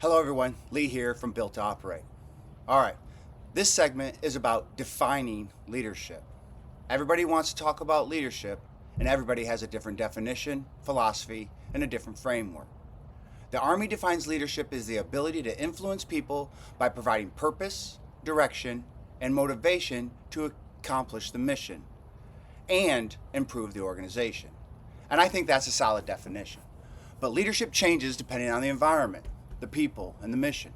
Hello everyone, Lee here from Built to Operate. All right, this segment is about defining leadership. Everybody wants to talk about leadership, and everybody has a different definition, philosophy, and a different framework. The Army defines leadership as the ability to influence people by providing purpose, direction, and motivation to accomplish the mission and improve the organization. And I think that's a solid definition. But leadership changes depending on the environment, the people, and the mission.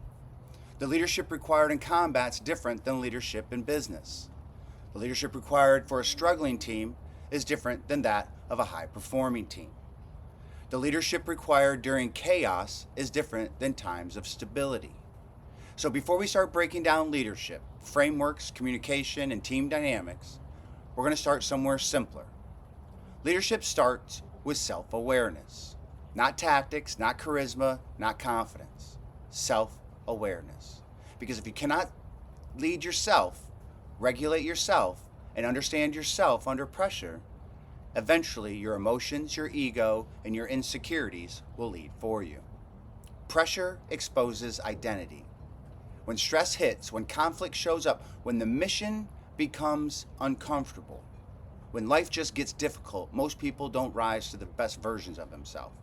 The leadership required in combat is different than leadership in business. The leadership required for a struggling team is different than that of a high-performing team. The leadership required during chaos is different than times of stability. So before we start breaking down leadership, frameworks, communication, and team dynamics, we're going to start somewhere simpler. Leadership starts with self-awareness. Not tactics, not charisma, not confidence. Self-awareness. Because if you cannot lead yourself, regulate yourself, and understand yourself under pressure, eventually your emotions, your ego, and your insecurities will lead for you. Pressure exposes identity. When stress hits, when conflict shows up, when the mission becomes uncomfortable, when life just gets difficult, most people don't rise to the best versions of themselves,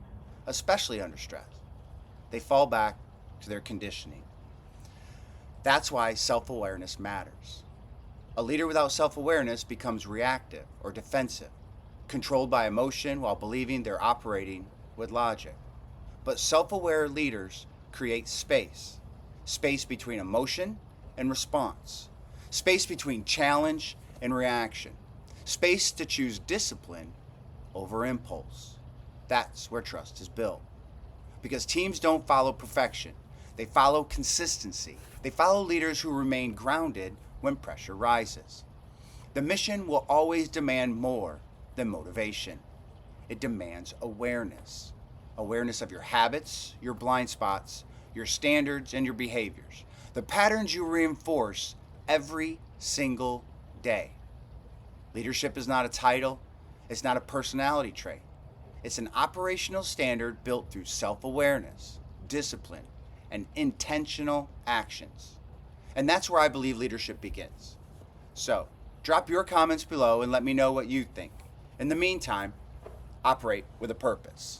especially under stress. They fall back to their conditioning. That's why self-awareness matters. A leader without self-awareness becomes reactive or defensive, controlled by emotion while believing they're operating with logic. But self-aware leaders create space. Space between emotion and response. Space between challenge and reaction. Space to choose discipline over impulse. That's where trust is built. Because teams don't follow perfection. They follow consistency. They follow leaders who remain grounded when pressure rises. The mission will always demand more than motivation. It demands awareness. Awareness of your habits, your blind spots, your standards, and your behaviors. The patterns you reinforce every single day. Leadership is not a title. It's not a personality trait. It's an operational standard built through self-awareness, discipline, and intentional actions. And that's where I believe leadership begins. So, drop your comments below and let me know what you think. In the meantime, operate with a purpose.